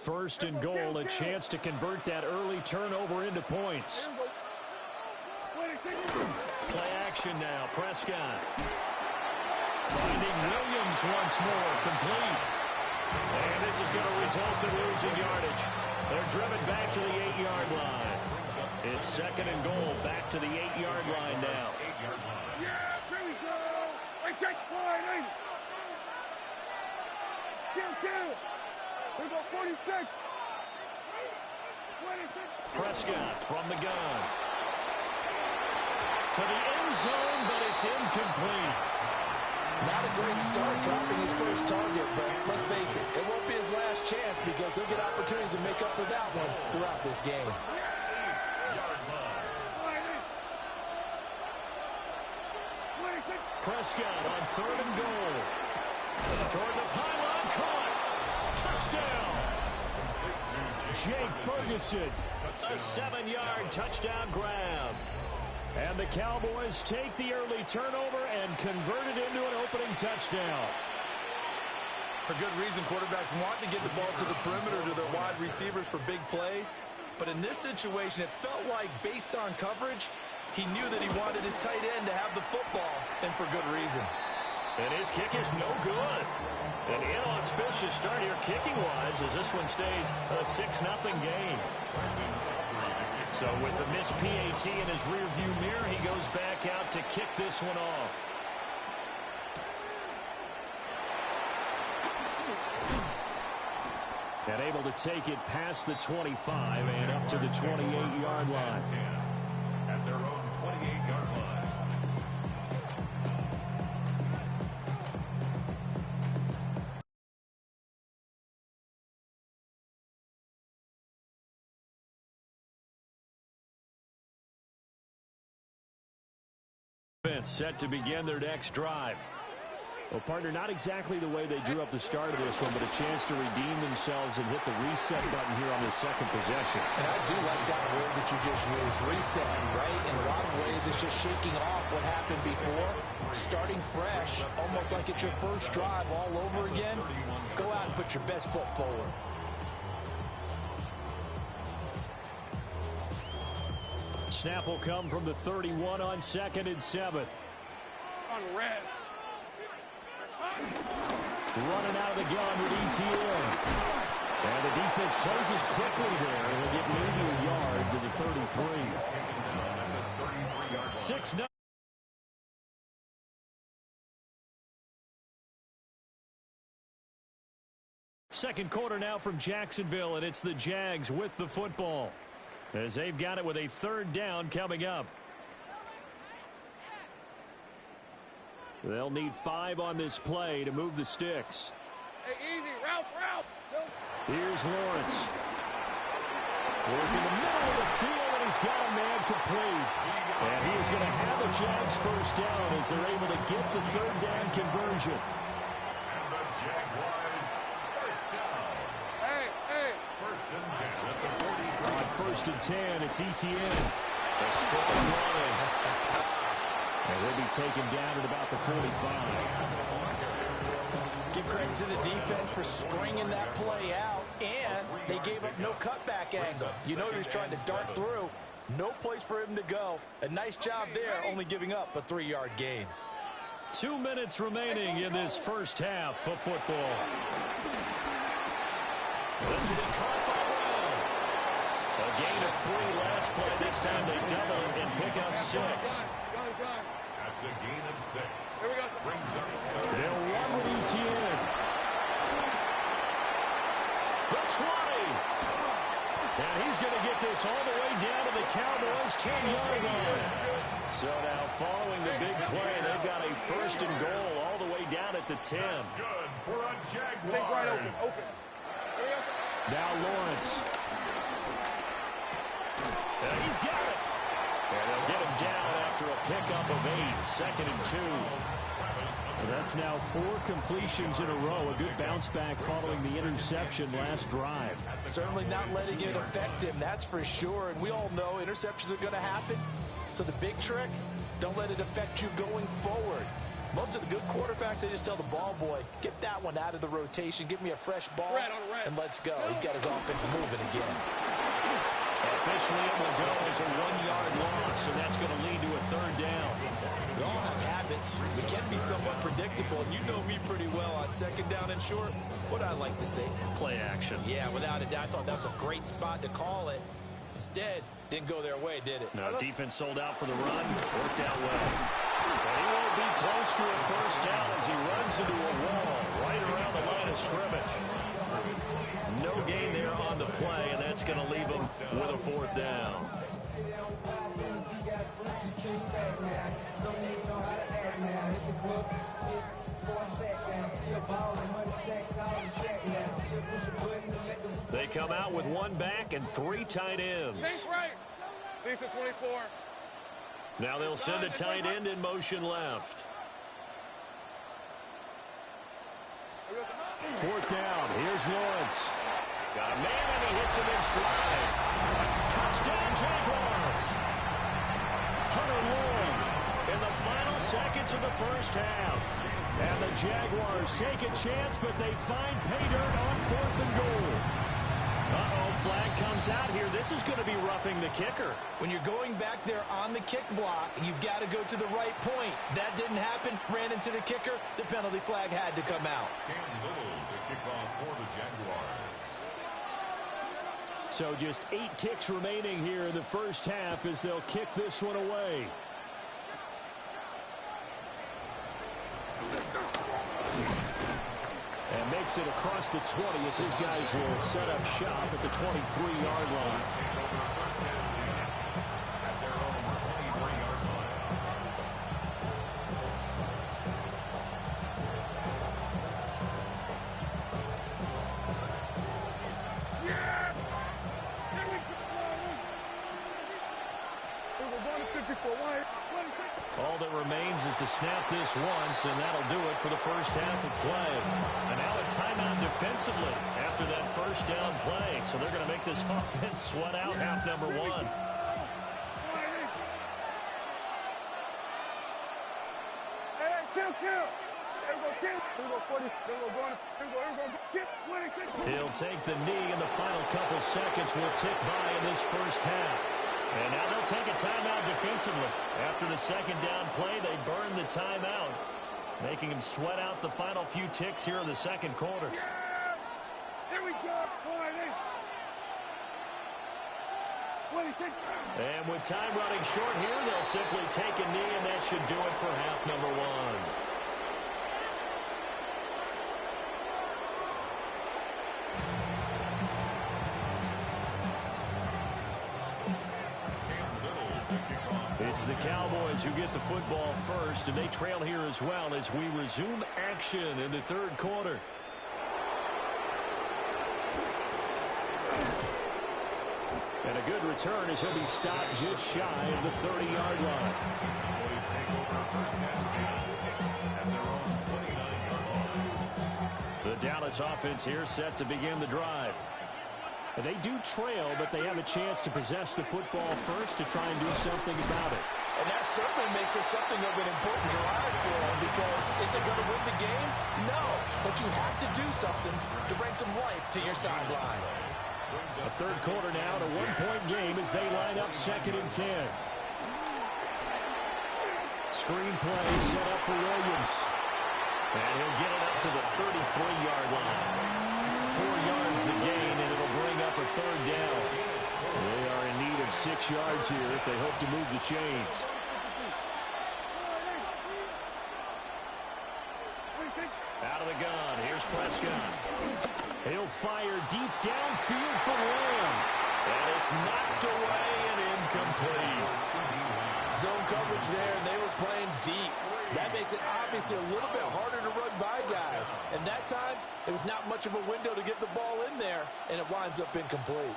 First and goal, a chance to convert that early turnover into points. Play action now, Prescott. Finding Williams once more, complete. And this is going to result in losing yardage. They're driven back to the 8-yard line. It's second and goal, back to the 8-yard line now. Yeah, here we go. Wait, take line, 8. Kill. We go 46. Prescott from the gun. To the end zone, but it's incomplete. Not a great start dropping his first target, but let's face it, it won't be his last chance because he'll get opportunities to make up for that one throughout this game. Prescott on third and goal. Toward the pylon, caught. Touchdown. Jake Ferguson, a 7-yard touchdown grab. And the Cowboys take the early turnover and convert it into an opening touchdown. For good reason, quarterbacks want to get the ball to the perimeter to their wide receivers for big plays. But in this situation, it felt like, based on coverage, he knew that he wanted his tight end to have the football, and for good reason. And his kick is no good. An inauspicious start here kicking-wise as this one stays a 6-0 game. So with the missed PAT in his rearview mirror, he goes back out to kick this one off. And able to take it past the 25 and up to the 28-yard line. At their own 28-yard line. Set to begin their next drive. Well, partner, not exactly the way they drew up the start of this one, but a chance to redeem themselves and hit the reset button here on their second possession. And I do like that word that you just used, reset, right? In a lot of ways, it's just shaking off what happened before, starting fresh, almost like it's your first drive all over again. Go out and put your best foot forward. Snap will come from the 31 on 2nd and 7. On red. Running out of the gun with ETN. And the defense closes quickly there. And will get maybe a yard to the 33. 6-0. Second quarter now from Jacksonville, and it's the Jags with the football, as they've got it with a third down coming up. They'll need 5 on this play to move the sticks. Hey, easy. Route. Here's Lawrence. Working the middle of the field, and he's got a man complete. And he is going to have a Jags first down as they're able to get the third down conversion. And the Jaguars first down. Hey. First and 10 at the 40. On first and 10, it's ETN. A strong run. And he'll be taken down at about the 45. Give credit to the defense for stringing that play out, and they gave up no cutback angle. You know he's trying to dart through. No place for him to go. A nice job there, only giving up a 3-yard gain. 2 minutes remaining in this first half of football. This will be caught by Brown. A gain of 3 last play. This time they double it and pick up 6. That's a gain of 6. Brings up They'll run with ETN. The 20. And he's going to get this all the way down to the Cowboys' 10-yard line. So now following the big play, they've got a first and goal all the way down at the 10. That's good for a Jaguars. Take right open. Now Lawrence. And he's got it. And they'll get him down after a pickup of 8, second and 2. That's now 4 completions in a row. A good bounce back following the interception last drive. Certainly not letting it affect him, that's for sure. And we all know interceptions are going to happen. So the big trick, don't let it affect you going forward. Most of the good quarterbacks, they just tell the ball boy, get that one out of the rotation, give me a fresh ball, and let's go. He's got his offense moving again. Officially, it will go as a 1-yard loss, and that's going to lead to a third down. We all have habits. We can be somewhat predictable, and you know me pretty well on second down and short. What I like to say? Play action. Yeah, without a doubt. I thought that was a great spot to call it. Instead, didn't go their way, did it? No, defense sold out for the run. Worked out well. But he won't be close to a first down as he runs into a wall right around the line of scrimmage. No gain there on the play, and that's going to leave him with a fourth down. They come out with one back and 3 tight ends. Right. Lisa 24. Now they'll send a tight end in motion left. Fourth down. Here's Lawrence. Got a man, and he hits him in stride. Touchdown, Jaguars. Hunter Long in the final seconds of the first half. And the Jaguars take a chance, but they find pay dirt on 4th and goal. Uh-oh, flag comes out here. This is going to be roughing the kicker. When you're going back there on the kick block, you've got to go to the right point. That didn't happen. Ran into the kicker. The penalty flag had to come out. Cam Little to kick off for the Jaguars. So just 8 ticks remaining here in the first half as they'll kick this one away. And makes it across the 20 as his guys will set up shop at the 23-yard line. At their own 23-yard line. Yeah! Here we go! We're going to 54 wide. All that remains is to snap this once, and that'll do it for the first half of play. And now a timeout defensively after that first down play. So they're going to make this offense sweat out half number 1. Hey, kill! He'll take the knee, and the final couple seconds will tick by in this first half. And now they'll take a timeout defensively. After the second down play, they burn the timeout, making him sweat out the final few ticks here in the second quarter. Yeah! Here we go! And with time running short here, they'll simply take a knee, and that should do it for half number 1. It's the Cowboys who get the football first, and they trail here as well as we resume action in the third quarter. And a good return as he'll be stopped just shy of the 30-yard line. Cowboys take over first and 10 at their own 29-yard line. The Dallas offense here set to begin the drive. And they do trail, but they have a chance to possess the football first to try and do something about it. And that certainly makes it something of an important drive for them, because is it going to win the game? No, but you have to do something to bring some life to your sideline. A third quarter now, and a 1-point game as they line up 2nd and 10. Screen play set up for Williams. And he'll get it up to the 33-yard line. 4 yards the gain, and it'll bring up a third down. They are in need of 6 yards here if they hope to move the chains. Out of the gun, here's Prescott. He'll fire deep downfield for Lamb. And it's knocked away and incomplete. Zone coverage there, and they were playing deep. That makes it obviously a little bit harder to run by guys. And that time, there was not much of a window to get the ball in there, and it winds up incomplete.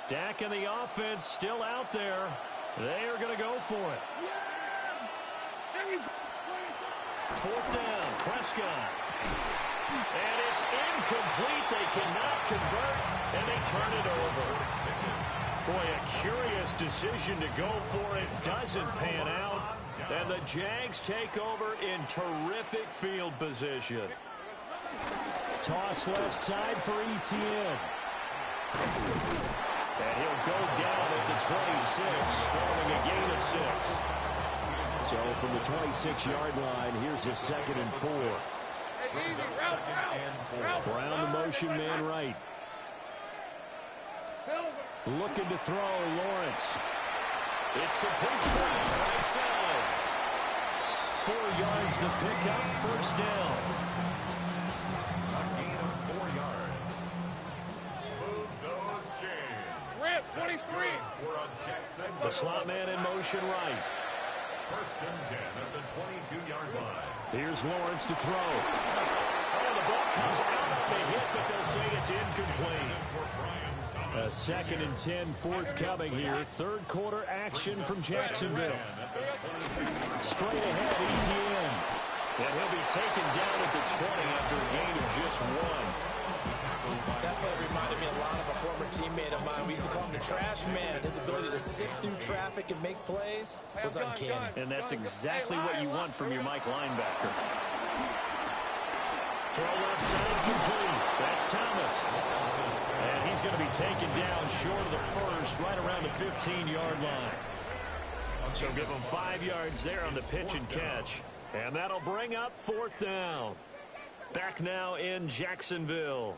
Dak and the offense still out there. They are going to go for it. Fourth down, Prescott. And it's incomplete. They cannot convert, and they turn it over. Boy, a curious decision to go for it. Doesn't pan out. And the Jags take over in terrific field position. Toss left side for Etienne. And he'll go down at the 26, following a gain of 6. So from the 26-yard line, here's a 2nd and 4. Brown the motion man right. Looking to throw, Lawrence. It's complete to Brown, right side. 4 yards the pickup, first down. A gain of 4 yards. Move those chains. Rip, 23. The slot man in motion right. 1st and 10 at the 22-yard line. Here's Lawrence to throw. Oh, the ball comes out of the hit, but they'll say it's incomplete. A 2nd and 10 forthcoming here. 3rd quarter action from Jacksonville. Straight ahead, Etienne. And he'll be taken down at the 20 after a gain of just 1. That play reminded me a lot of a former teammate of mine. We used to call him the trash man. His ability to sift through traffic and make plays was uncanny. And that's exactly what you want from your Mike linebacker. Throw left side complete. That's Thomas. And he's going to be taken down short of the first, right around the 15-yard line. So give him 5 yards there on the pitch and catch. And that'll bring up 4th down. Back now in Jacksonville.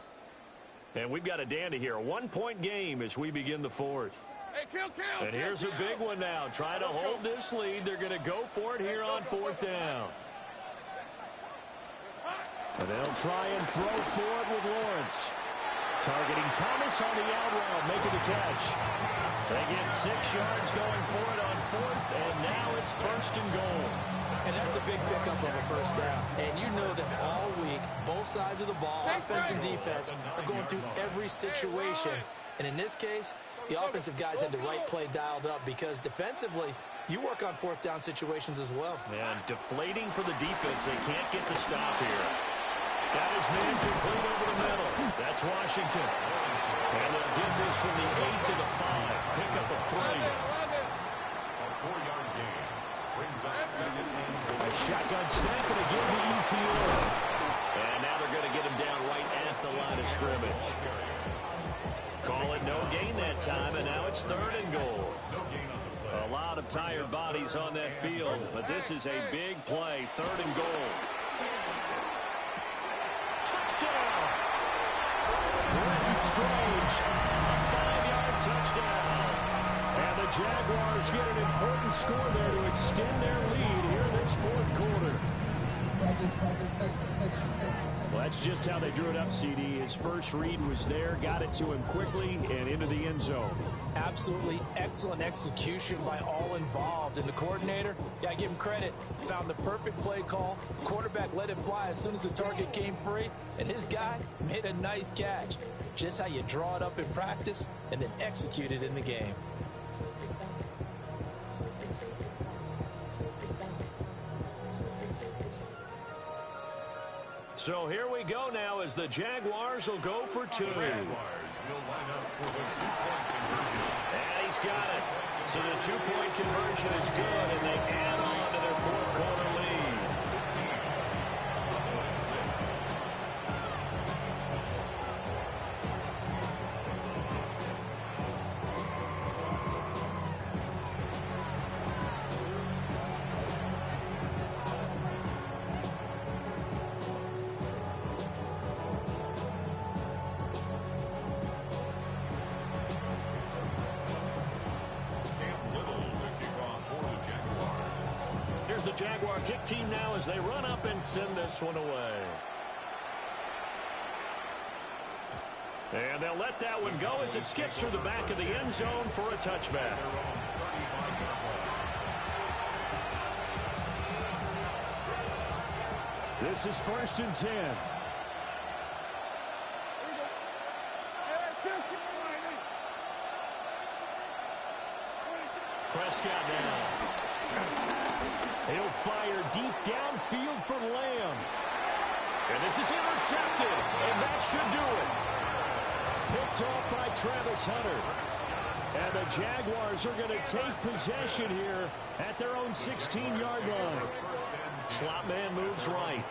And we've got a dandy here. A 1-point game as we begin the 4th. Hey, kill. And here's a big one now. Trying to hold this lead. They're going to go for it here on 4th down. And they'll try and throw for it with Lawrence. Targeting Thomas on the out route, making the catch. They get 6 yards going for it on 4th, and now it's 1st and goal. And that's a big pickup of a 1st down. And you know that all week, both sides of the ball, offense and defense, are going through every situation. And in this case, the offensive guys had the right play dialed up because defensively, you work on 4th down situations as well. And deflating for the defense. They can't get the stop here. Got his man complete over the middle. That's Washington. And they'll get this from the 8 to the 5. Pick up a 3. A 4-yard gain brings up 2nd and 4. A shotgun snap and again to Etienne. And now they're going to get him down right at the line of scrimmage. Call it no gain that time, and now it's 3rd and goal. A lot of tired bodies on that field, but this is a big play. 3rd and goal. Touchdown! Brenton Strange, 5-yard touchdown. And the Jaguars get an important score there to extend their lead here in this 4th quarter. Well, that's just how they drew it up, CD. His first read was there, got it to him quickly, and into the end zone. Absolutely excellent execution by all involved. And the coordinator, got to give him credit, found the perfect play call. Quarterback let it fly as soon as the target came free, and his guy made a nice catch. Just how you draw it up in practice and then execute it in the game. So here we go now as the Jaguars will go for 2. Jaguars will line up for the 2-point conversion. And he's got it. So the 2-point conversion is good, and they add on to their 4th quarter lead. The Jaguar kick team now as they run up and send this one away. And they'll let that one go as it skips through the back of the end zone for a touchback. This is 1st and 10. Prescott now. He'll fire deep downfield for Lamb. And this is intercepted, and that should do it. Picked off by Travis Hunter. And the Jaguars are going to take possession here at their own 16-yard line. Slot man moves right.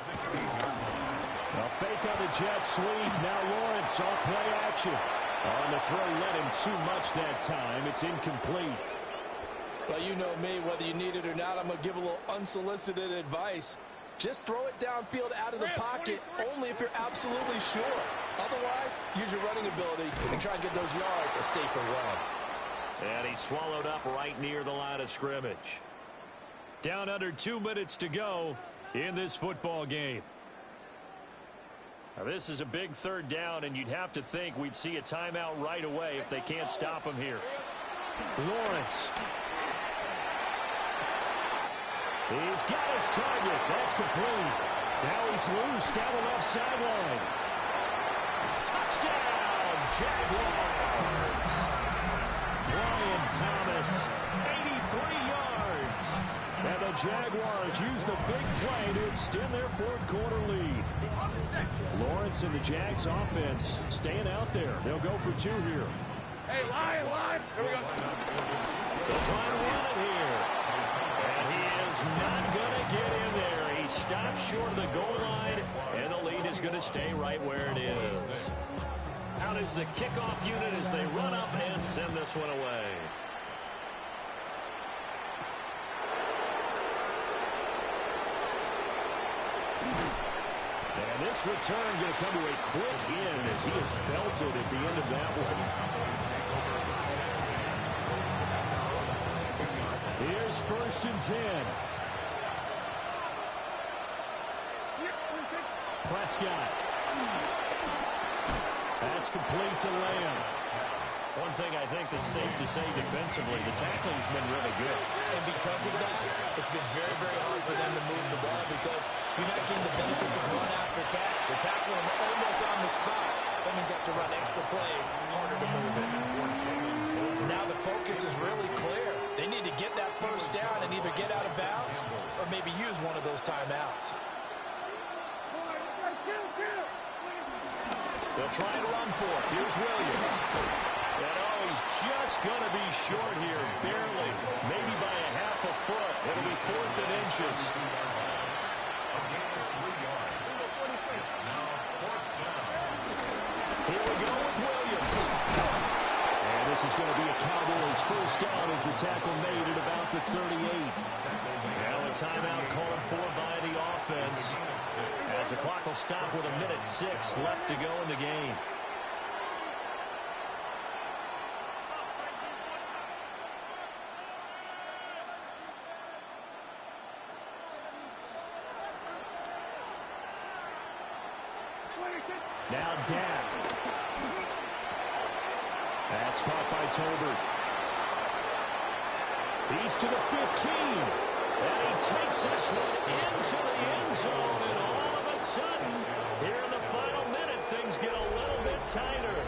A fake on the jet sweep. Now Lawrence off play action. On the throw, led him too much that time. It's incomplete. Well, you know me, whether you need it or not, I'm going to give a little unsolicited advice. Just throw it downfield out of the pocket, only if you're absolutely sure. Otherwise, use your running ability and try and get those yards a safer way. And he's swallowed up right near the line of scrimmage. Down under 2 minutes to go in this football game. Now, this is a big third down, and you'd have to think we'd see a timeout right away if they can't stop him here. Lawrence. He's got his target. That's complete. Now he's loose down the left sideline. Touchdown, Jaguars. Brian Thomas, 83 yards. And the Jaguars use the big play to extend their fourth-quarter lead. Lawrence and the Jags offense staying out there. They'll go for 2 here. Hey, line. Here we go. They'll try to run it here. And he is not going to get in there. He stops short of the goal line, and the lead is going to stay right where it is. Out is the kickoff unit as they run up and send this one away. And this return going to come to a quick end as he is belted at the end of that one. Here's 1st and 10. Prescott. That's complete to Lamb. One thing I think that's safe to say defensively, the tackling's been really good. And because of that, it's been very, very hard for them to move the ball because you're not getting the benefits of run after catch. You're tackling them almost on the spot. That means you have to run extra plays, harder to move it. Now the focus is really clear. They need to get that first down and either get out of bounds or maybe use one of those timeouts. They'll try and run for it. Here's Williams. And oh, he's just going to be short here, barely, maybe by a half a foot. It'll be 4th and inches. Here we go with Williams. And this is going to be a Cowboys first down as the tackle made at about the 38. Now a timeout called for by the offense as the clock will stop with 1:06 left to go in the game. Now Dak. That's caught by Tolbert. He's to the 15. And he takes this one into the end zone. And all of a sudden, here in the final minute, things get a little bit tighter.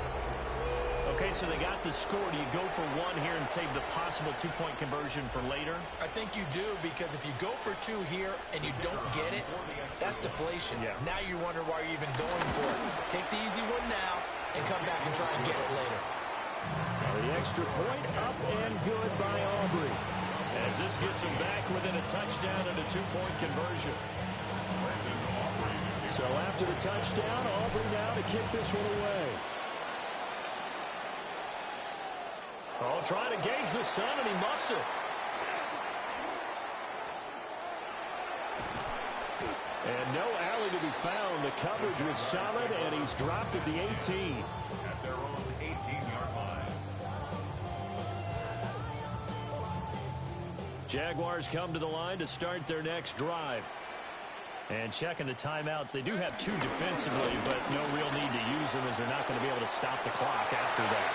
Okay, so they got the score. Do you go for 1 here and save the possible 2-point conversion for later? I think you do, because if you go for 2 here and you don't get it, that's deflation. Yeah. Now you wonder why you're even going for it. Take the easy one now and come back and try and get it later. The extra point up and good by Aubrey. As this gets him back within a touchdown and a 2-point conversion. So after the touchdown, Aubrey now to kick this one away. Oh, trying to gauge the sun, and he muffs it. And no alley to be found. The coverage was solid, and he's dropped at the 18. At their own 18-yard line. Jaguars come to the line to start their next drive. And checking the timeouts, they do have 2 defensively, but no real need to use them as they're not going to be able to stop the clock after that.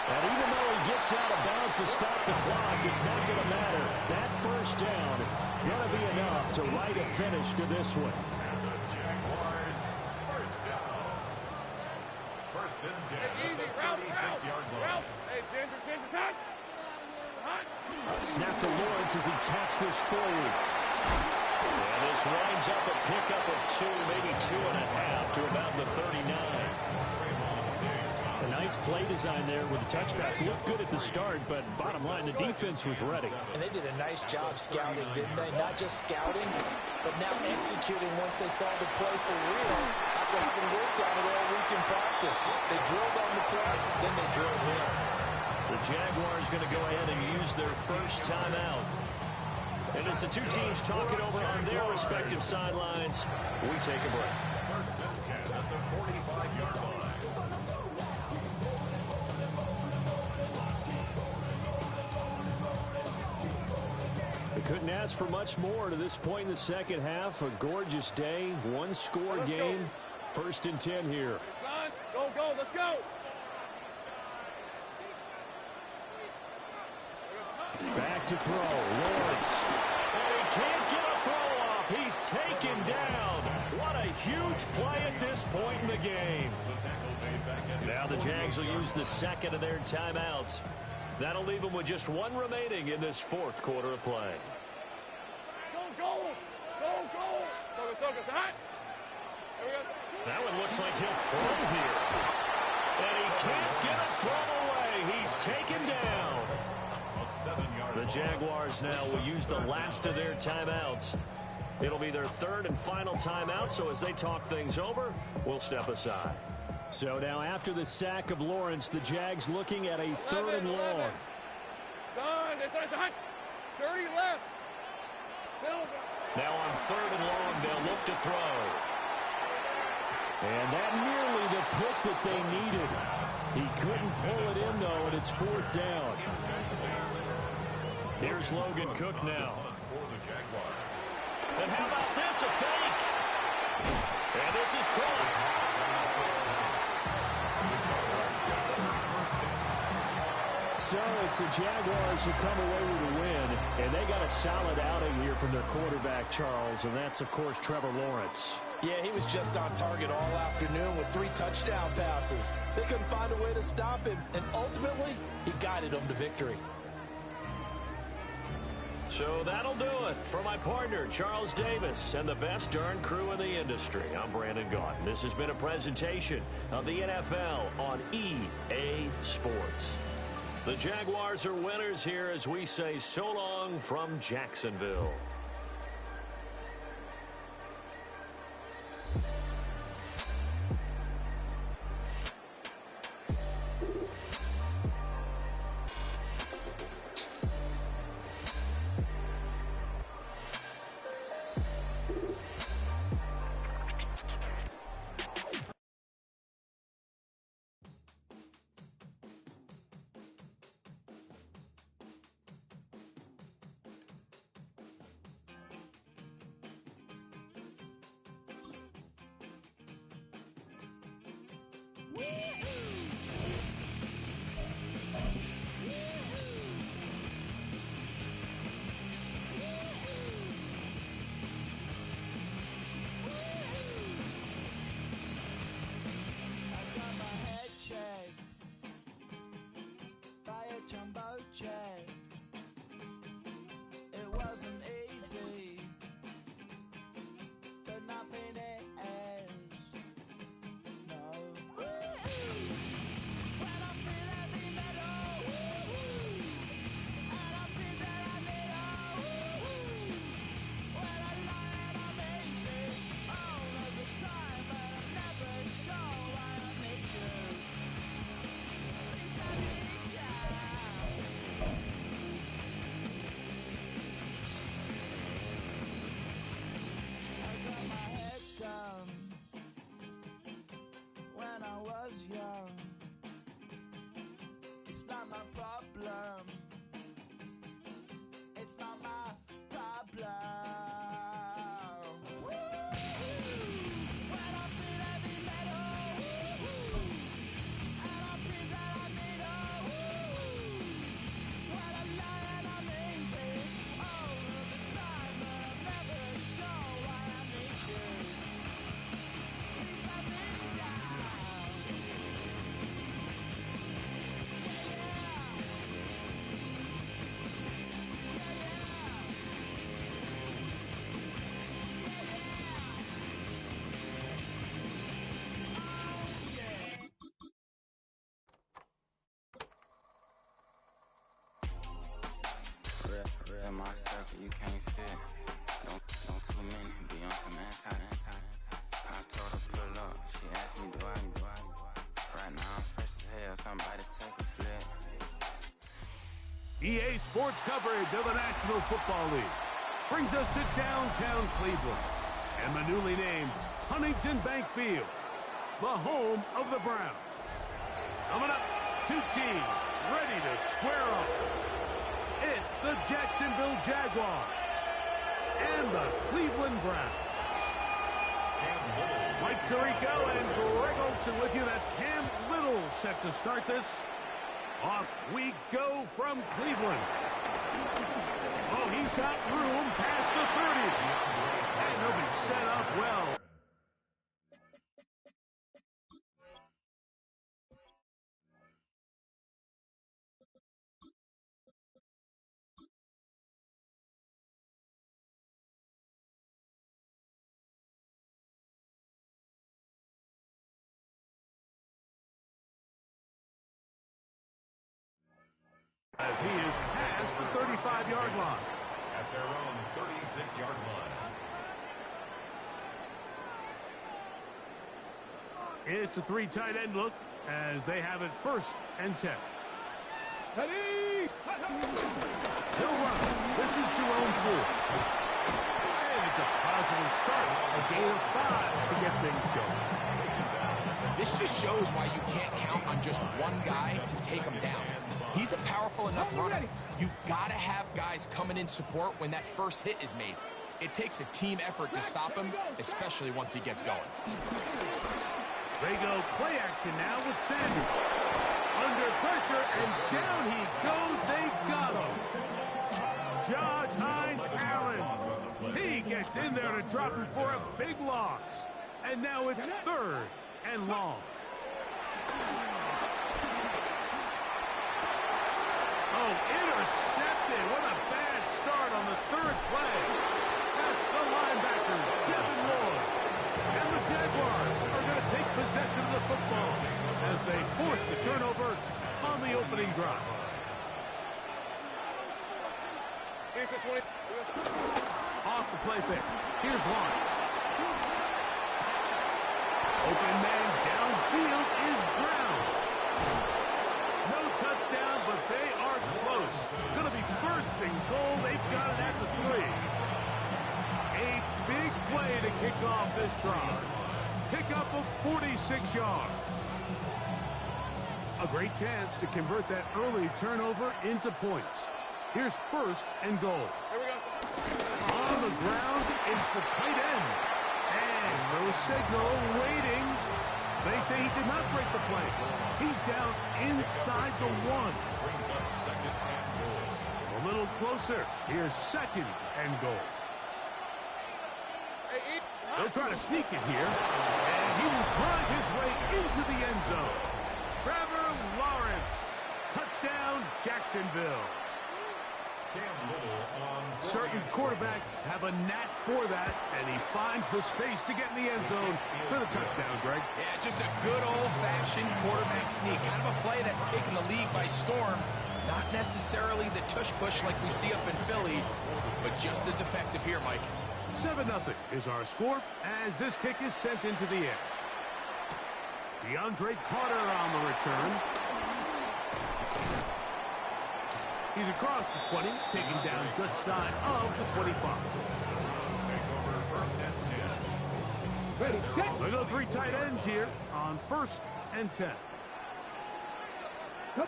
And even though he gets out of bounds to stop the clock, it's not going to matter. That first down going to be enough to write a finish to this one. And the Jaguars first down. 1st and 10 at the 36-yard line. Hey, Ginger, time. Snap to Lawrence as he taps this forward. And this winds up a pickup of 2, maybe 2.5 to about the 39. A Nice play design there with the touch pass. Looked good at the start, but bottom line, the defense was ready. And they did a nice job scouting, didn't they? Not just scouting, but now executing once they saw the play for real after having worked on it all week in practice. They drilled on the play, then they drilled in. The Jaguars going to go ahead and use their first timeout. And as the two teams talk it over on their respective sidelines, we take a break. First and 10 at the 45-yard line. They couldn't ask for much more to this point in the second half. A gorgeous day, one-score game. First and 10 here. Son, go, let's go. Back to throw, Lawrence. And he can't get a throw off. He's taken down. What a huge play at this point in the game. Now the Jags will use the second of their timeouts. That'll leave them with just one remaining in this fourth quarter of play. Go. That one looks like he'll throw here. And he can't get a throw away. He's taken down. The Jaguars now will use the last of their timeouts. It'll be their third and final timeout, so as they talk things over, we'll step aside. So now after the sack of Lawrence, the Jags looking at a third and long. Son, 30 left. Now on third and long, they'll look to throw. And that nearly the pick that they needed. He couldn't pull it in, though, and it's fourth down. Here's Logan Cook now. And how about this, a fake? And this is caught. So it's the Jaguars who come away with a win, and they got a solid outing here from their quarterback, Charles, and that's, of course, Trevor Lawrence. Yeah, he was just on target all afternoon with 3 touchdown passes. They couldn't find a way to stop him, and ultimately, he guided them to victory. So that'll do it for my partner, Charles Davis, and the best darn crew in the industry. I'm Brandon Gaudin. This has been a presentation of the NFL on EA Sports. The Jaguars are winners here as we say so long from Jacksonville. It wasn't easy, but nothing is. No. When I feel heavy metal, and I feel that I need when I lie and I'm easy all of the time, but I'm never sure why I need you. Please, I need you. When I was young, it's not my problem. It's not my problem. When I feel heavy metal, and I feel that I need when I lie and I'm easy all of the time, but I'm never sure why I need you. Please, I need you. Yeah. in my circle, you can't fit. Don't too many be on some anti. I told her pull up, she asked me do I. Right now I'm fresh as hell, somebody take a flip. EA Sports coverage of the National Football League brings us to downtown Cleveland and the newly named Huntington Bank Field, the home of the Browns. Coming up, two teams ready to square up. It's the Jacksonville Jaguars and the Cleveland Browns. Mike Tirico and Greg Olsen with you. That's Cam Little set to start this. Off we go from Cleveland. Oh, he's got room past the 30. And he'll be set up well. As he is past the 35-yard line. At their own 36-yard line. It's a three tight end look as they have it 1st and 10. Ready? He'll run. This is Jerome Ford. And it's a positive start. A gain of 5 to get things going. This just shows why you can't count on just one guy to take him down. He's a powerful enough runner. You gotta have guys coming in support when that first hit is made. It takes a team effort to stop him, especially once he gets going. They go play action now with Sanders. Under pressure, and down he goes. They got him. Josh Hines-Allen. He gets in there to drop him for a big loss. And now it's 3rd and long. Oh, intercepted. What a bad start on the 3rd play. That's the linebacker, Devin Lloyd. And the Jaguars are going to take possession of the football as they force the turnover on the opening drive. Off the play fake. Here's Lawrence. Open man downfield is Brown. No touchdown, but they are close. Going to be first and goal. They've got it at the 3. A big play to kick off this drive. Pickup of 46 yards. A great chance to convert that early turnover into points. Here's 1st and goal. On the ground, it's the tight end. And no signal waiting. They say he did not break the play. He's down inside the 1. A little closer. Here's 2nd and goal. They'll try to sneak it here. And he will drive his way into the end zone. Trevor Lawrence. Touchdown, Jacksonville. Certain quarterbacks have a knack for that, and he finds the space to get in the end zone for the touchdown, Greg. Yeah, just a good old-fashioned quarterback sneak. Kind of a play that's taken the league by storm. Not necessarily the tush-push like we see up in Philly, but just as effective here, Mike. 7-0 is our score as this kick is sent into the air. DeAndre Carter on the return. He's across the 20, taking down just shy of the 25. Ready, they go 3 tight ends here on 1st and 10. The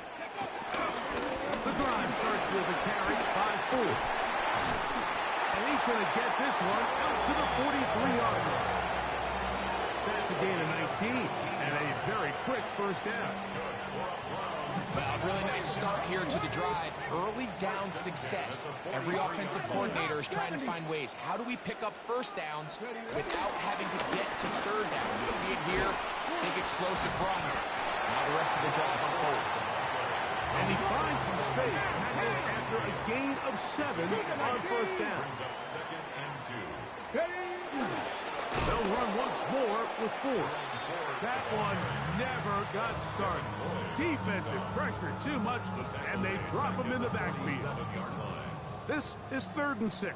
drive starts with a carry by Ford. And he's going to get this one out to the 43-yard line. That's a gain of 19 and a very quick 1st down. Well, really nice start here to the drive. Early down success. Every offensive coordinator is trying to find ways. How do we pick up 1st downs without having to get to 3rd down? You see it here. Big explosive run. Now the rest of the drive unfolds. And he finds some space tackled after a gain of 7 on 1st down. They'll run once more with 4. That one never got started. Defensive pressure too much, and they drop him in the backfield. This is 3rd and 6.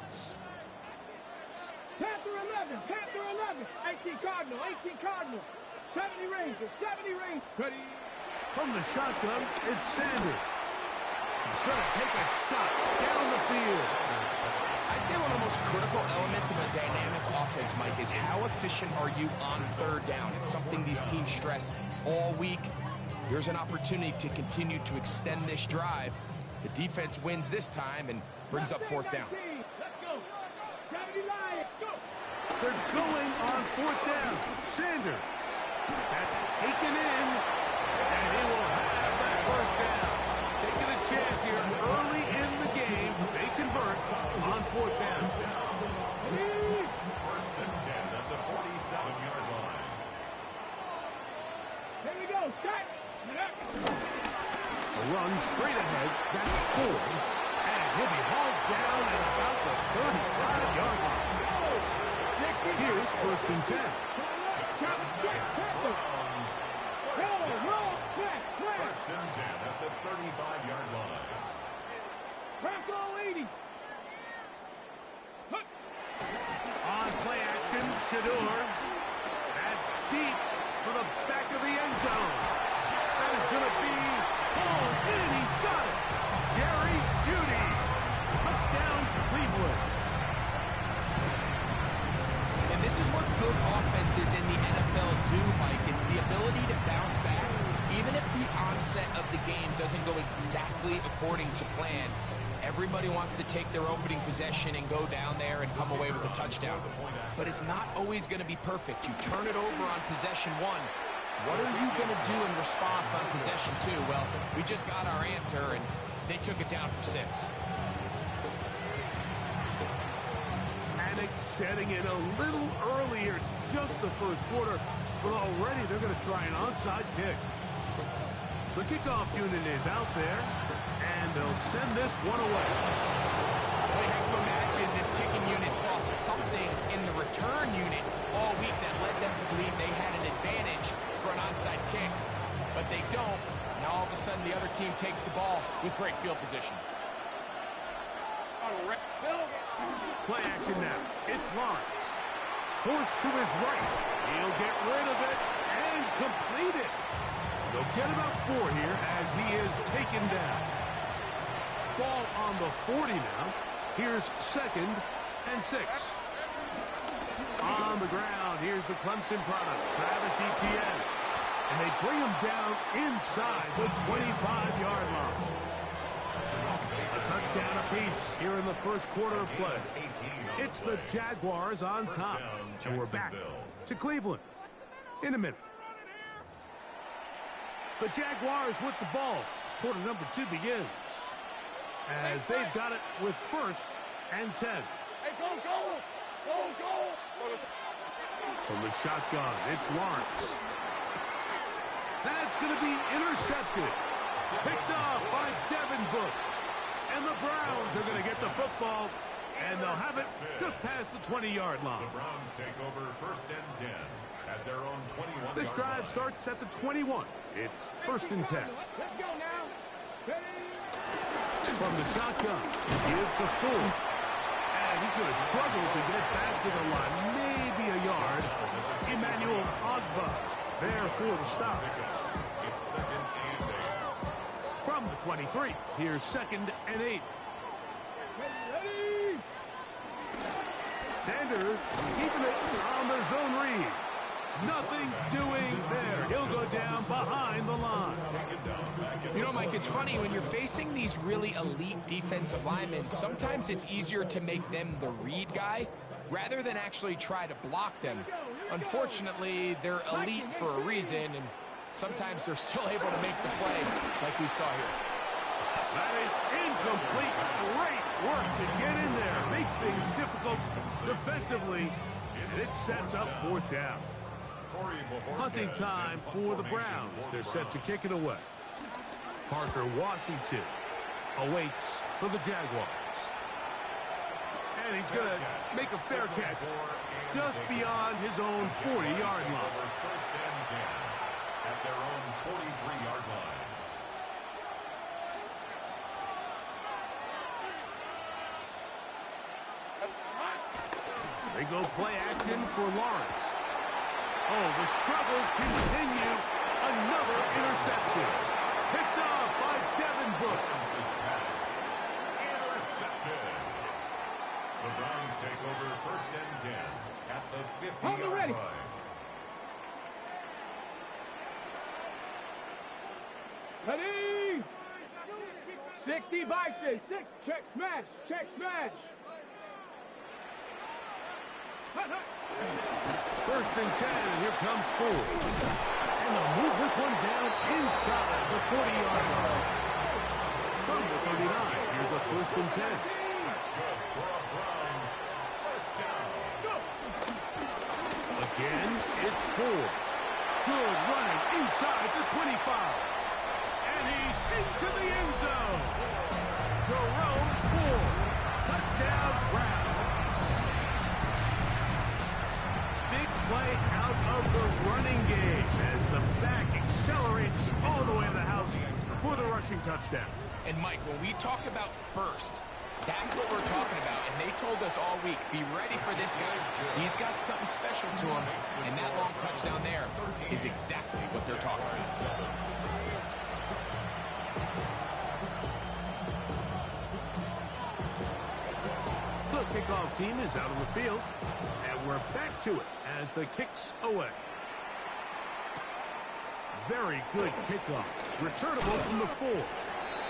Panther 11, Panther 11. 18 Cardinal, 18 Cardinal. 70 Rangers, 70 Rangers. Ready. From the shotgun, it's Sanders. He's going to take a shot down the field. I'd say one of the most critical elements of a dynamic offense, Mike, is how efficient are you on 3rd down? It's something these teams stress all week. Here's an opportunity to continue to extend this drive. The defense wins this time and brings up 4th down. Let's go. 70 Lions, go. They're going on 4th down. Sanders. That's taken in, and he will have that 1st down. Taking a chance here early in the game. They convert on 4th down. 1st and 10 at the 47-yard line. Here we go. Start. A run straight ahead. That's Ford. And he'll be hauled down at about the 35-yard line. Here's 1st and 10. First and 10 at the 35-yard line. Bronco 80. On play action, Shador. That's deep for the back of the end zone. That is going to be pulled in. He's got it. Jerry Jeudy. Touchdown, Cleveland. And this is what good offenses in the NFL do, Mike. It's the ability to bounce back. Even if the onset of the game doesn't go exactly according to plan, everybody wants to take their opening possession and go down there and come away with a touchdown. But it's not always going to be perfect. You turn it over on possession 1. What are you going to do in response on possession 2? Well, we just got our answer, and they took it down for 6. Panic setting in a little earlier, just the 1st quarter, but already they're going to try an onside kick. The kickoff unit is out there, and they'll send this one away. Well, you have to imagine this kicking unit saw something in the return unit all week that led them to believe they had an advantage for an onside kick, but they don't. Now all of a sudden the other team takes the ball with great field position. Play action now. It's Lawrence. Forced to his right. He'll get rid of it and complete it. They'll get about 4 here as he is taken down. Ball on the 40 now. Here's 2nd and 6. On the ground, here's the Clemson product, Travis Etienne. And they bring him down inside the 25-yard line. A touchdown apiece here in the 1st quarter of play. It's the Jaguars on top. And we're back to Cleveland in a minute. The Jaguars with the ball as quarter number 2 begins. As they've got it with 1st and 10. Hey, go, go! Go, go! From the shotgun, it's Lawrence. That's going to be intercepted. Picked off by Devin Bush. And the Browns are going to get the football, and they'll have it just past the 20-yard line. The Browns take over 1st and 10 at their own 21-yard line. This drive starts at the 21. It's 1st and 10. Let's go now. Ready? From the shotgun, give to Ford. And he's going to struggle to get back to the line. Maybe a yard. Emmanuel Ogba there for the stop. It's 2nd and 8. From the 23, here's 2nd and 8. Ready? Sanders keeping it on the zone read. Nothing doing there. He'll go down behind the line. You know, Mike, it's funny, when you're facing these really elite defensive linemen, sometimes it's easier to make them the read guy rather than actually try to block them. Unfortunately, they're elite for a reason, and sometimes they're still able to make the play like we saw here. That is incomplete. Great work to get in there. Make things difficult defensively. And it sets up 4th down. Hunting time for the Browns. They're set to kick it away. Parker Washington awaits for the Jaguars. And he's going to make a fair catch just beyond his own 40-yard line. 1st and 10 at their own 43-yard line. They go play action for Lawrence. Oh, the struggles continue. Another interception. Picked off by Devin Brooks. Intercepted. The Browns take over first and 10 at the 50-yard line. Ready? 60 Bison. 6. Check smash. Check smash. First and 10, and here comes Ford. And they'll move this one down inside the 40-yard line. From the 39, here's a first and 10. That's good for a Browns first down. Again, it's Ford. Good running inside the 25. And he's into the end zone. Jerome Ford. Touchdown, Browns. Big play out of the running game as the back accelerates all the way to the house for the rushing touchdown. And Mike, when we talk about burst, that's what we're talking about. And they told us all week, be ready for this guy. He's got something special to him. And that long touchdown there is exactly what they're talking about. The kickoff team is out on the field, and we're back to it as the kick's away. Very good kickoff. Returnable from the 4.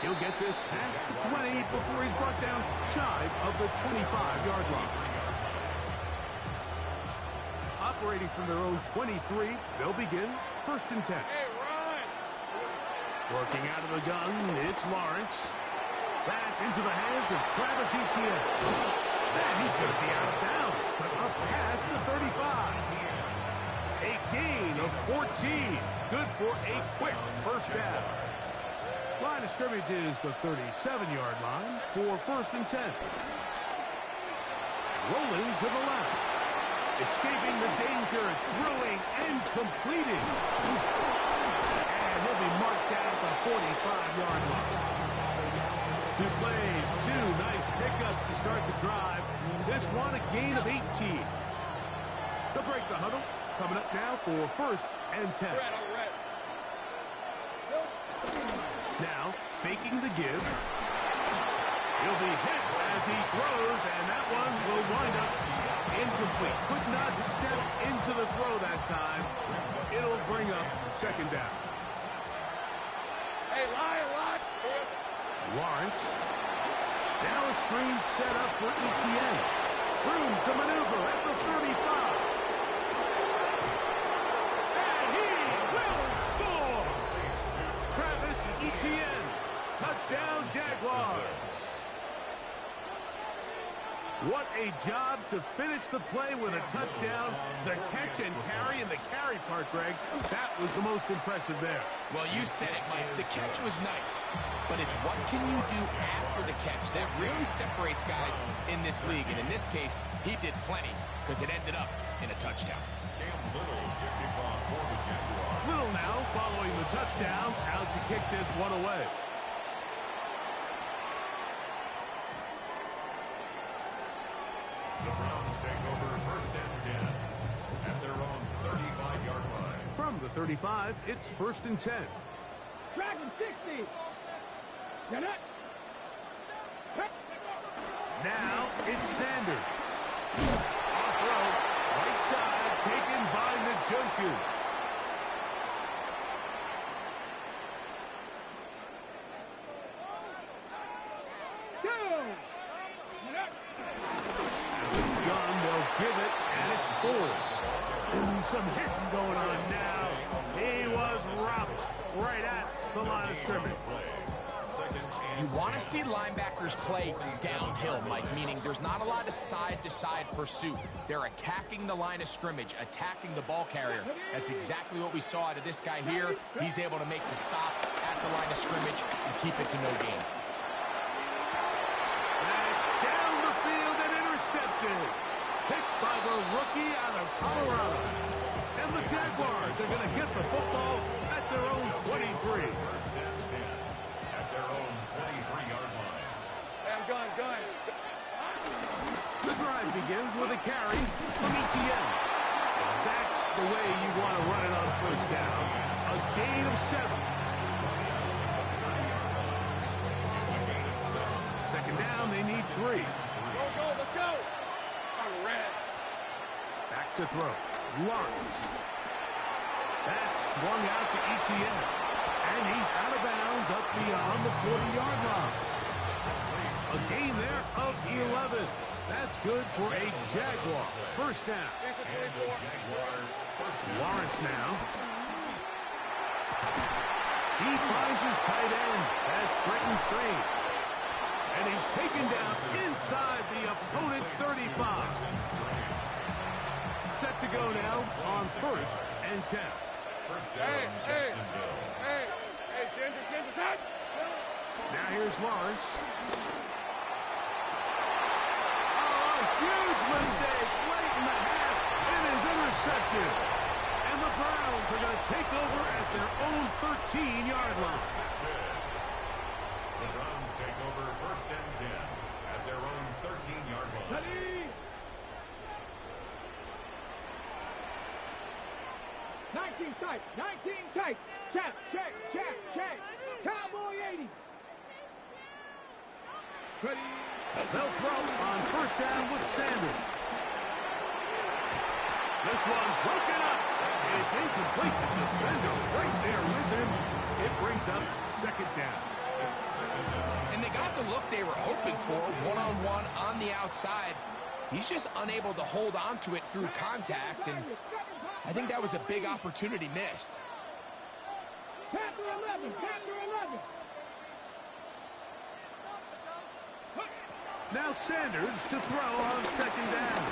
He'll get this past the 20 before he's brought down shy of the 25-yard line. Operating from their own 23, they'll begin first and 10. Working out of the gun, it's Lawrence. That's into the hands of Travis Etienne. And he's going to be out of bounds, but up past the 35. A gain of 14. Good for a quick first down. Line of scrimmage is the 37-yard line for first and 10. Rolling to the left. Escaping the danger, throwing and completing. And he'll be marked down at the 45-yard line. 2 plays, 2 nice pickups to start the drive. This one a gain of 18. They'll break the huddle. Coming up now for first and 10. Now, faking the give. He'll be hit as he throws, and that one will wind up incomplete. Could not step into the throw that time. It'll bring up second down. Hey, Lion. Lawrence. Now a screen set up for Etienne. Room to maneuver at the 35. And he will score! Travis Etienne. Touchdown, Jaguars. What a job to finish the play with a touchdown. The catch and carry, and the carry part, Greg, that was the most impressive there. Well, you said it, Mike. The catch was nice, but it's what can you do after the catch that really separates guys in this league. And in this case, he did plenty because it ended up in a touchdown. Little now following the touchdown, out to kick this one away. The Browns take over first and 10 at their own 35-yard line. From the 35, it's first and 10. Dragon 60. Get it. Now it's Sanders. Off road, right side, taken by Njoku. Give it, and it's Ford. Ooh, some hitting going on now. He was robbed right at the line of scrimmage. You want to see linebackers play downhill, Mike, meaning there's not a lot of side-to-side pursuit. They're attacking the line of scrimmage, attacking the ball carrier. That's exactly what we saw out of this guy here. He's able to make the stop at the line of scrimmage and keep it to no gain. That's down the field and intercepted. Picked by the rookie out of Colorado. And the Jaguars are going to get the football at their own 23. First and 10 at their own 23-yard line. Hey, I'm going. The drive begins with a carry from ETN. That's the way you want to run it on first down. A gain of 7. Second down, they need 3. Go, let's go. I'm red. Back to throw. Lawrence. That's swung out to ETN. And he's out of bounds up beyond the 40-yard line. A gain there of 11. That's good for a Jaguar. First down. Lawrence now. He finds his tight end. That's Brenton Strange. And he's taken down inside the opponent's 35. Set to go now on 1st and 10. Hey, Ginger, touch. Now here's Lawrence. Oh, a huge mistake late in the half. It is intercepted. And the Browns are going to take over at their own 13-yard line. The Browns take over 1st and 10 at their own 13-yard line. Ready? 19 tight. Check. Cowboy 80. Ready? They'll throw on 1st down with Sanders. This one broken up. It's incomplete. The defender right there with him. It brings up 2nd down. And they got the look they were hoping for, one-on-one on the outside. He's just unable to hold on to it through contact, and I think that was a big opportunity missed. Panther 11. Now Sanders to throw on 2nd down.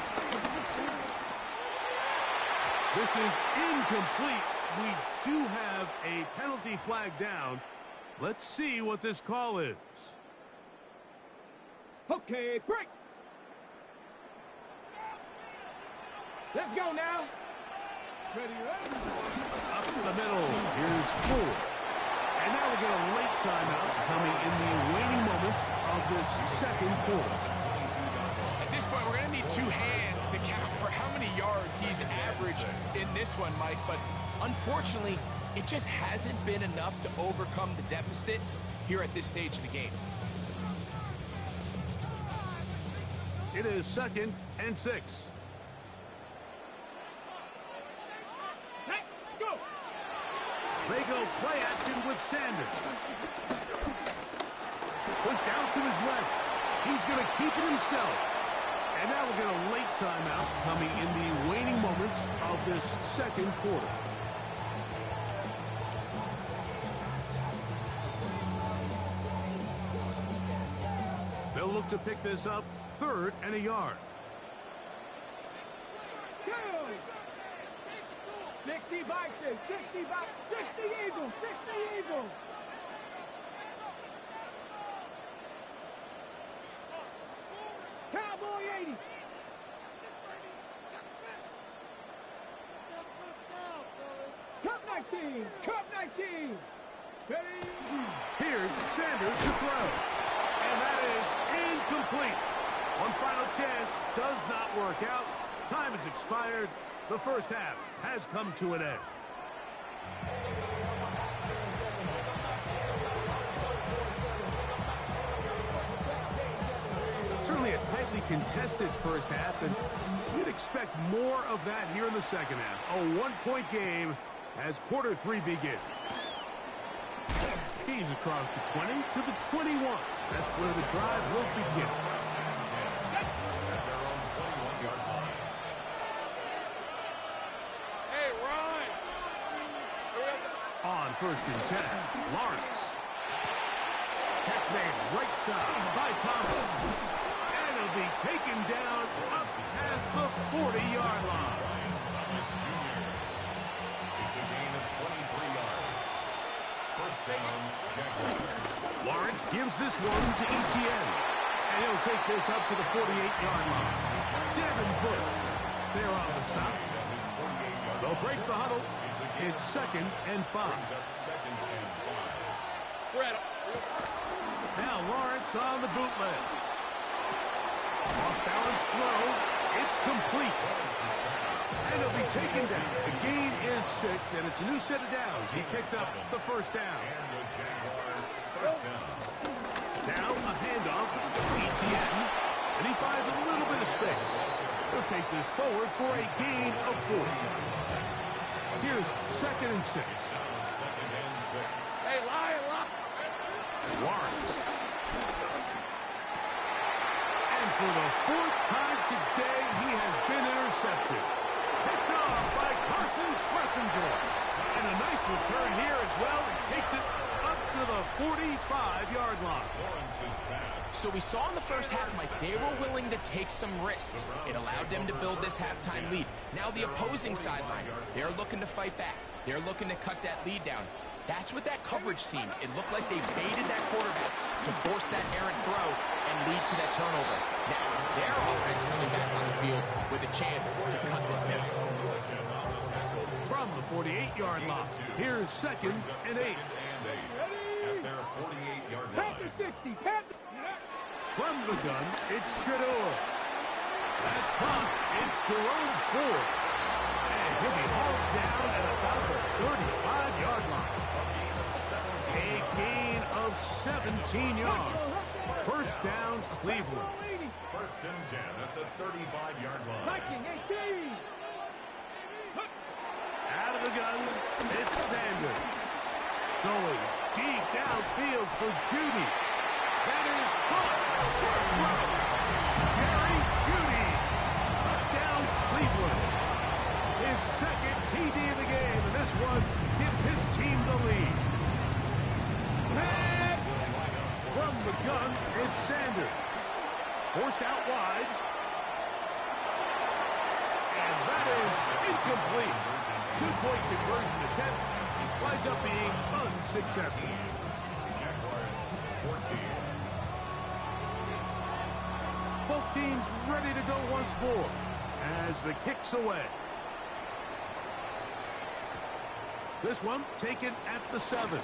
This is incomplete. We do have a penalty flag down. Let's see what this call is. Okay, break. Let's go now. Ready? Up to the middle. Here's Ford. And now we get a late timeout coming in the waning moments of this 2nd quarter. At this point, we're going to need 2 hands to count for how many yards he's averaged in this one, Mike. But unfortunately, it just hasn't been enough to overcome the deficit here at this stage of the game. It is 2nd and 6. Let's go. They go play action with Sanders. Pushed out to his left. He's going to keep it himself. And now we'll get a late timeout coming in the waning moments of this 2nd quarter. They'll look to pick this up 3rd and a yard. 60 Vikings, 60 Eagles, 60 Eagles. Cowboy 80. Cup 19. Ready? Here's Sanders to throw. And that is incomplete. One final chance does not work out. Time has expired. The first half has come to an end. Certainly a tightly contested first half, and you'd expect more of that here in the second half. A one-point game as quarter 3 begins. He's across the 20 to the 21. That's where the drive will begin. Hey, Ron. On 1st and 10, Lawrence. Catch made right side by Thomas. And he'll be taken down up past the 40-yard line. Thomas Jr. It's a gain of 23 yards. First down, Jaguars. Lawrence gives this one to ETN. And he'll take this up to the 48-yard line. Devin Bush there on the stop. They'll break the huddle. It's 2nd and 5. Now Lawrence on the bootleg. Off-balance throw. It's complete. And he'll be taken down. The gain is 6, and it's a new set of downs. He picked up the first down. And the Jaguars first down. Now a handoff to Etienne, and he finds a little bit of space. He'll take this forward for a gain of 4. Here's 2nd and 6. Second and 6. Hey, lie. Lawrence. And for the 4th time today, he has been intercepted. Picked off by Carson Schlesinger. And a nice return here as well. He takes it up to the 45-yard line. Lawrence's pass. So we saw in the first half, Mike, they were willing to take some risks. It allowed them to build this halftime lead. Now the opposing sideline, they're looking to fight back. They're looking to cut that lead down. That's what that coverage seemed. It looked like they baited that quarterback to force that errant throw and lead to that turnover. Now it's their offense coming back on the field with a chance to cut this deficit. From the 48-yard line, here's 2nd and 8. At their 48-yard line. Panther 60. Panther. From the gun, it's Shador. That's caught. It's Jerome Ford. And he'll be hauled down at about the 35-yard line. A gain of 17 yards. First down, Cleveland. First and 10 at the 35-yard line. Viking 18. Out of the gun, it's Sanders. Going deep downfield for Judy. That is caught. Gary Judy. Touchdown, Cleveland. His 2nd TD of the game, and this one gives his team the lead. And from the gun, it's Sanders. Forced out wide. And that is incomplete. 2-point conversion attempt winds up being unsuccessful. Jaguars 14. Both teams ready to go once more as the kick's away. This one taken at the 7.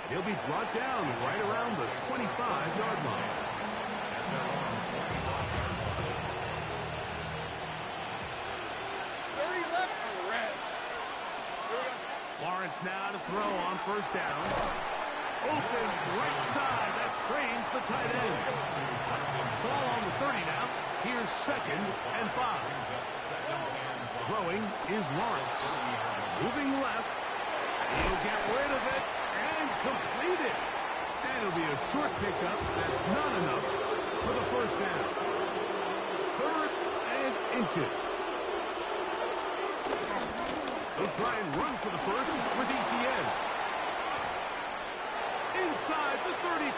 He'll be brought down right around the 25-yard line. Lawrence now to throw on first down. Open right side. That strains the tight end. Ball on the 30 now. Here's 2nd and 5. Throwing is Lawrence. Moving left. He'll get rid of it and complete it. And it'll be a short pickup. That's not enough for the first down. 3rd and inches. He'll try and run for the first with Etienne. Inside the 35.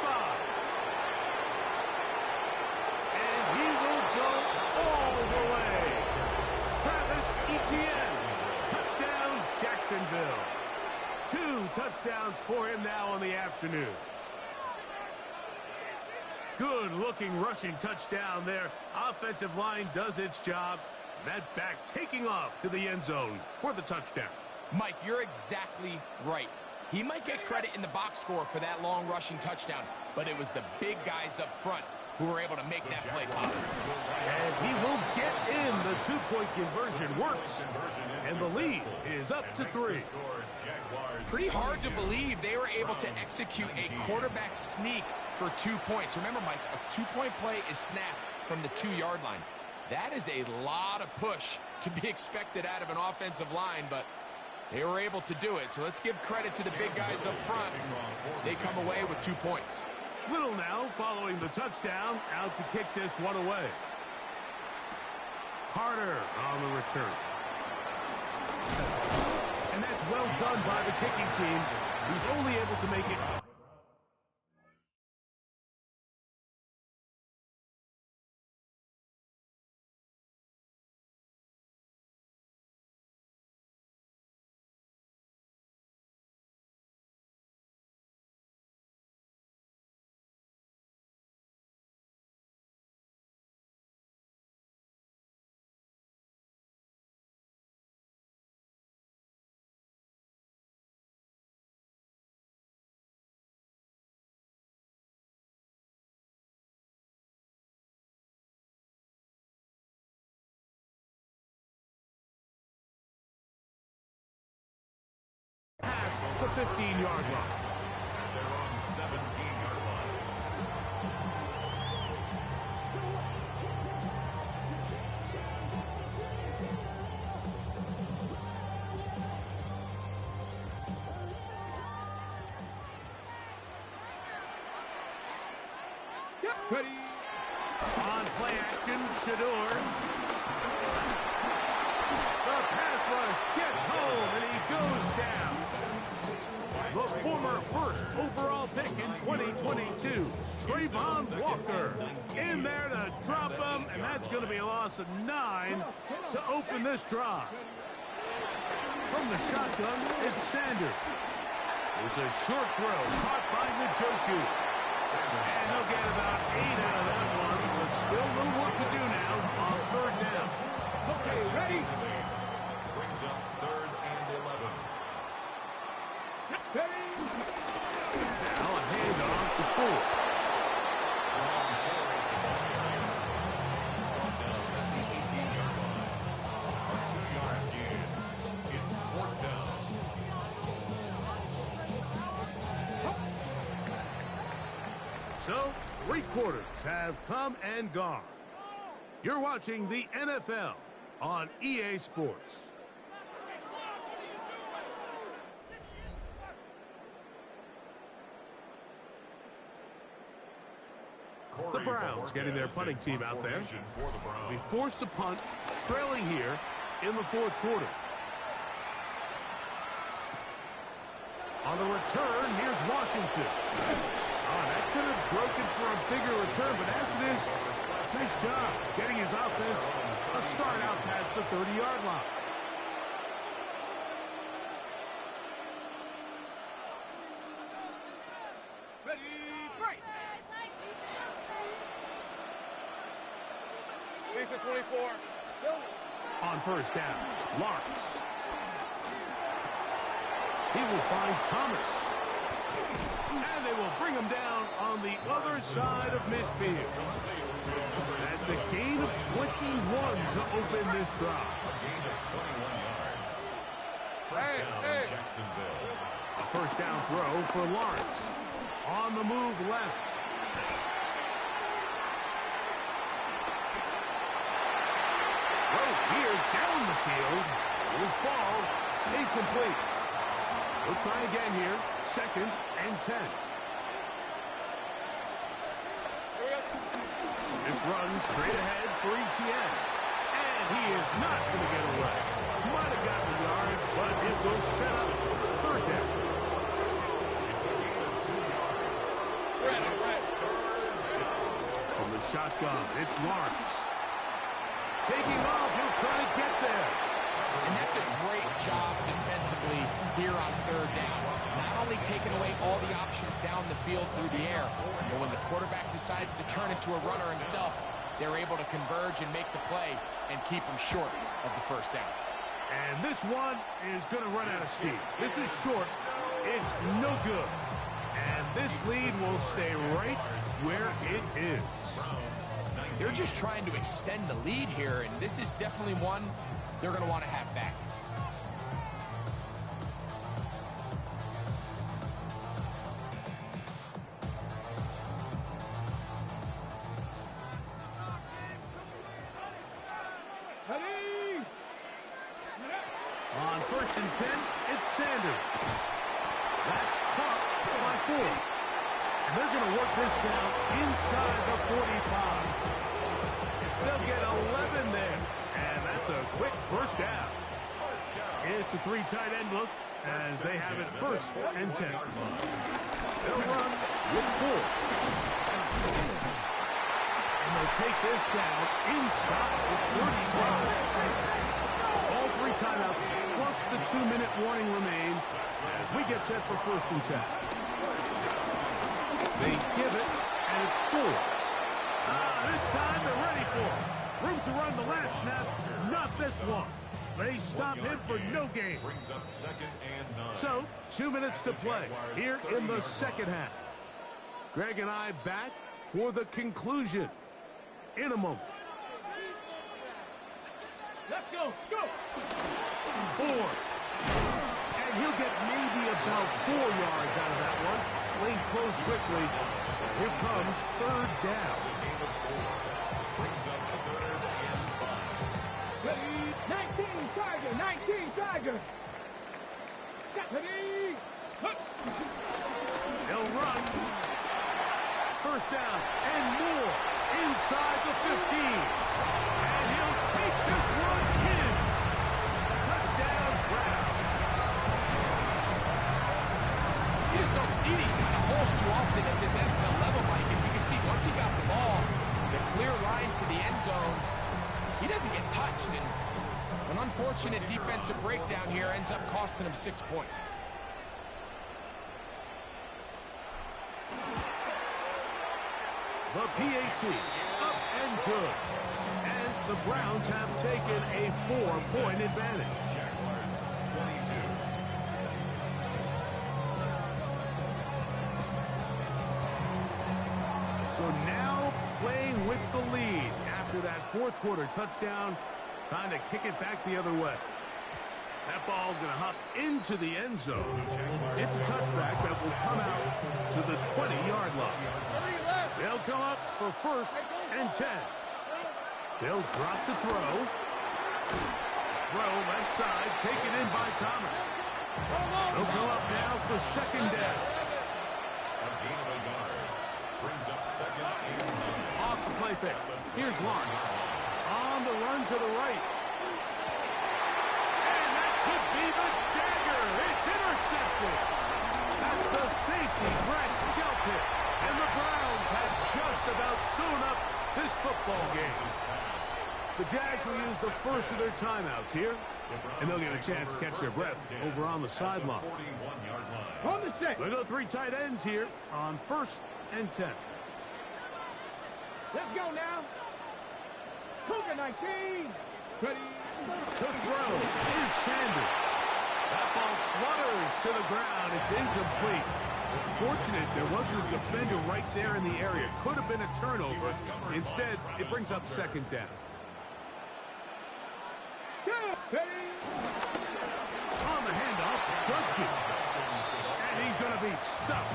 And he will go all the way. Travis Etienne. Touchdown, Jacksonville. 2 touchdowns for him now on the afternoon. Good-looking rushing touchdown there. Offensive line does its job. That back taking off to the end zone for the touchdown. Mike, you're exactly right. He might get credit in the box score for that long rushing touchdown, but it was the big guys up front who were able to make that play possible. And he will get in. The 2-point conversion works. And the lead is up to 3. Pretty hard to believe they were able to execute a quarterback sneak for 2 points. Remember, Mike, a 2-point play is snapped from the 2-yard line. That is a lot of push to be expected out of an offensive line, but they were able to do it. So let's give credit to the big guys up front. They come away with 2 points. Little now following the touchdown, out to kick this one away. Carter on the return. And that's well done by the kicking team. He's only able to make it 15-yard line. And they're on the 17-yard line. Ready. On play action, Shador. The pass rush gets home, and he goes down. The former first overall pick in 2022, Trayvon Walker, in there to drop him, and that's going to be a loss of 9 to open this drive. From the shotgun, it's Sanders. There's a short throw caught by Njoku. And they'll get about 8 out of that one, but still a little work to do now on third down. Okay, ready. Brings up 3rd and 11. Ready. Now a handoff to Ford. John Corey, the ball carrier. Brought down at the 18-yard line. A 2-yard gain. It's 4th down. So, 3 quarters have come and gone. You're watching the NFL on EA Sports. The Browns getting their punting team out there. Be forced to punt, trailing here in the 4th quarter. On the return, here's Washington. Oh, that could have broken for a bigger return, but as it is, nice job getting his offense a start out past the 30-yard line. Ready. Break. Base of 24. On first down, Lawrence. He will find Thomas. And they will bring him down on the other side of midfield. That's a gain of 21 to open this drive. A gain of 21 yards. First down, Jacksonville. A first down throw for Lawrence. On the move left. Throw here down the field. Will fall. Incomplete. We'll try again here. 2nd and 10. This run straight ahead for Etienne. And he is not going to get away. Might have gotten the yard, but it will set up 3rd down. It's a gain of 2 yards. From the shotgun, it's Lawrence. Taking off, he'll try to get there. And that's a great job defensively here on 3rd down. Not only taking away all the options down the field through the air, but when the quarterback decides to turn into a runner himself, they're able to converge and make the play and keep him short of the 1st down. And this one is going to run out of steam. This is short. It's no good. And this lead will stay right where it is. They're just trying to extend the lead here, and this is definitely one they're going to want to have back. Ready. On 1st and 10, it's Sanders. That's caught by Ford. And they're going to work this down inside the 45. They'll get 11 there. And that's a quick 1st down. It's a 3 tight end look as they have it 1st and 10. They'll run with 4. And they'll take this down inside the 35. All 3 timeouts plus the 2-minute warning remain as we get set for 1st and 10. They give it, and it's 4. This time they're ready for it. Room to run the last snap, not this one. They stop him for no gain. Brings up 2nd and 9. So, 2 minutes to play here in the 2nd half. Greg and I back for the conclusion in a moment. Let's go. Let's go. 4. And And he'll get maybe about 4 yards out of that one. Lane closed quickly. Here comes third down. Brings up third and 5. 19 Tiger, 19 Tiger. Ready? They'll run. First down and more inside the 15. And he'll take this one in. Touchdown, Browns. You just don't see these kind of holes too often at this NFL level, Mike. And you can see once he got the ball, the clear line to the end zone, he doesn't get touched. And an unfortunate defensive breakdown here ends up costing him 6 points. The PAT, up and good. And the Browns have taken a 4-point advantage. Jaguars 22. So now playing with the lead after that fourth quarter touchdown. Time to kick it back the other way. That ball going to hop into the end zone. It's a touchback that will come out to the 20-yard line. They'll come up for first and 10. They'll drop to throw. Throw left side, taken in by Thomas. They'll go up now for second down. A gain of a yard. Brings up second and 9. Off the play fake. Here's Lawrence. On the run to the right. And that could be the dagger. It's intercepted. That's the safety, Brett Delpit. And the Browns have just about sewn up this football game. The Jags will use the first of their timeouts here, and they'll get a chance to catch their breath over on the sideline. 41-yard line. On the set. They'll go 3 tight ends here on first and 10. Let's go now. Cougar 19. Ready? To throw is Sanders. That ball flutters to the ground. It's incomplete. Fortunate there wasn't a defender right there in the area. Could have been a turnover. Instead, it brings up second down. On the handoff, Judkins. And he's going to be stuck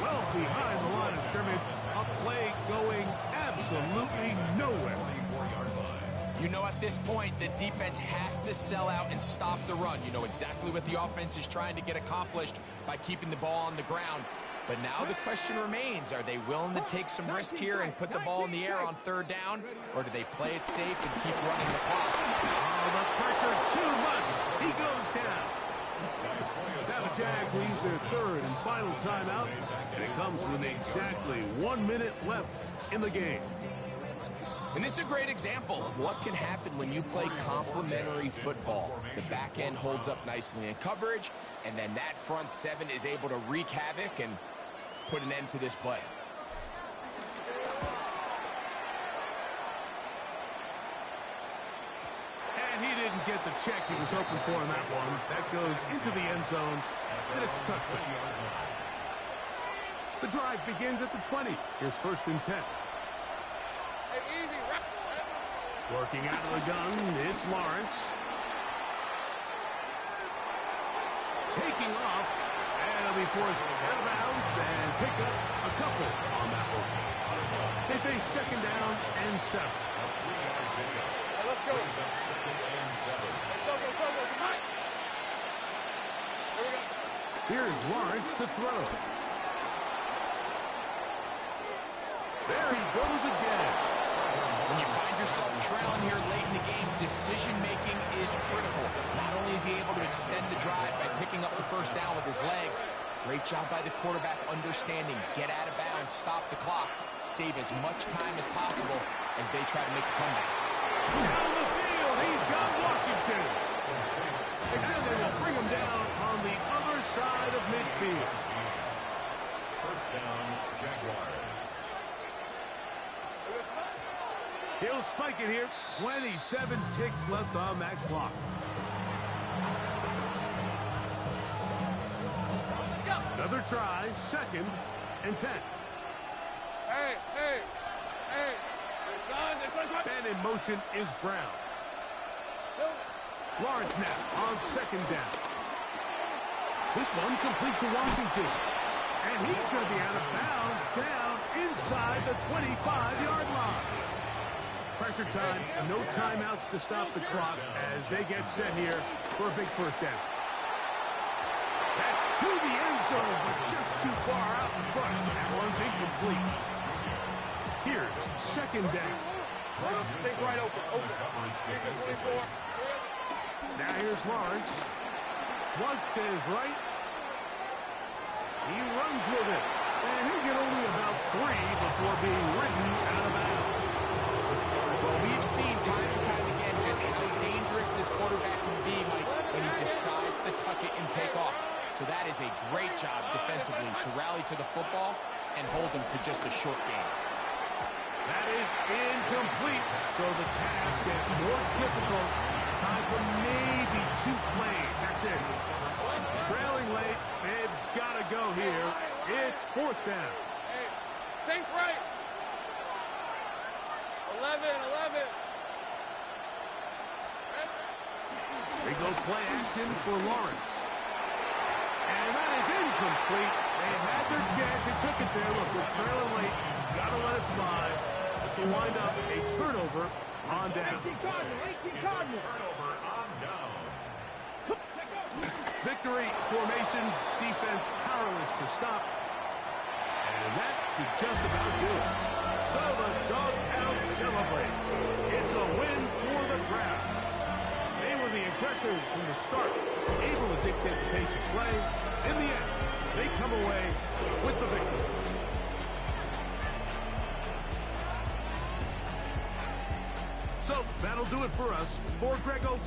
well behind the line of scrimmage. A play going absolutely nowhere. 24-yard line. You know at this point, the defense has to sell out and stop the run. You know exactly what the offense is trying to get accomplished by keeping the ball on the ground. But now the question remains, are they willing to take some risk here and put the ball in the air on third down? Or do they play it safe and keep running the clock? Oh, the pressure too much. He goes down. Now the Jags will use their third and final timeout. And it comes with exactly 1 minute left in the game. And this is a great example of what can happen when you play complementary football. The back end holds up nicely in coverage, and then that front seven is able to wreak havoc and put an end to this play. And he didn't get the check he was hoping for in that one. That goes into the end zone, and it's a touchback. The drive begins at the 20. Here's first and 10. Working out of the gun, it's Lawrence. Taking off, and he'll be forced out of bounds and pick up a couple on that one. They face second down and 7. Let's go. Here's Lawrence to throw. There he goes again. When you find yourself trailing here late in the game, decision-making is critical. Not only is he able to extend the drive by picking up the first down with his legs, great job by the quarterback understanding, get out of bounds, stop the clock, save as much time as possible as they try to make a comeback. Down the field, he's got Washington. And they will bring him down on the other side of midfield. First down, Jaguars. He'll spike it here. 27 ticks left on that clock. Another try, second and 10. Hey. And in motion is Brown. Lawrence now on second down. This one complete to Washington. And he's going to be out of bounds down inside the 25-yard line. Pressure time, no timeouts to stop the clock as they get set here for a big first down. That's to the end zone, but just too far out in front. That one's incomplete. Here's second down. Think right open. Here's your 24. Now here's Lawrence. Flush to his right. He runs with it. And he'll get only about 3 before being ridden out of bounds. Well, we've seen time and time again just how dangerous this quarterback can be, Mike, when he decides to tuck it and take off. So that is a great job defensively to rally to the football and hold him to just a short game. That is incomplete. So the task gets more difficult. Time for maybe 2 plays. That's it. Trailing late. They've got to go here. It's fourth down. Hey, sink right. 11. They go play action for Lawrence. And that is incomplete. They had their chance. They took it there. Look, they're trailing late. Got to let it fly. This will wind up a turnover on down. 18 Cardinal. Turnover on downs. Victory formation. Defense powerless to stop. And that should just about do it. So the dog pound celebrates. It's a win for the Browns. They were the aggressors from the start, able to dictate the pace of play. In the end, they come away with the victory. So that'll do it for us. For Greg Oaks.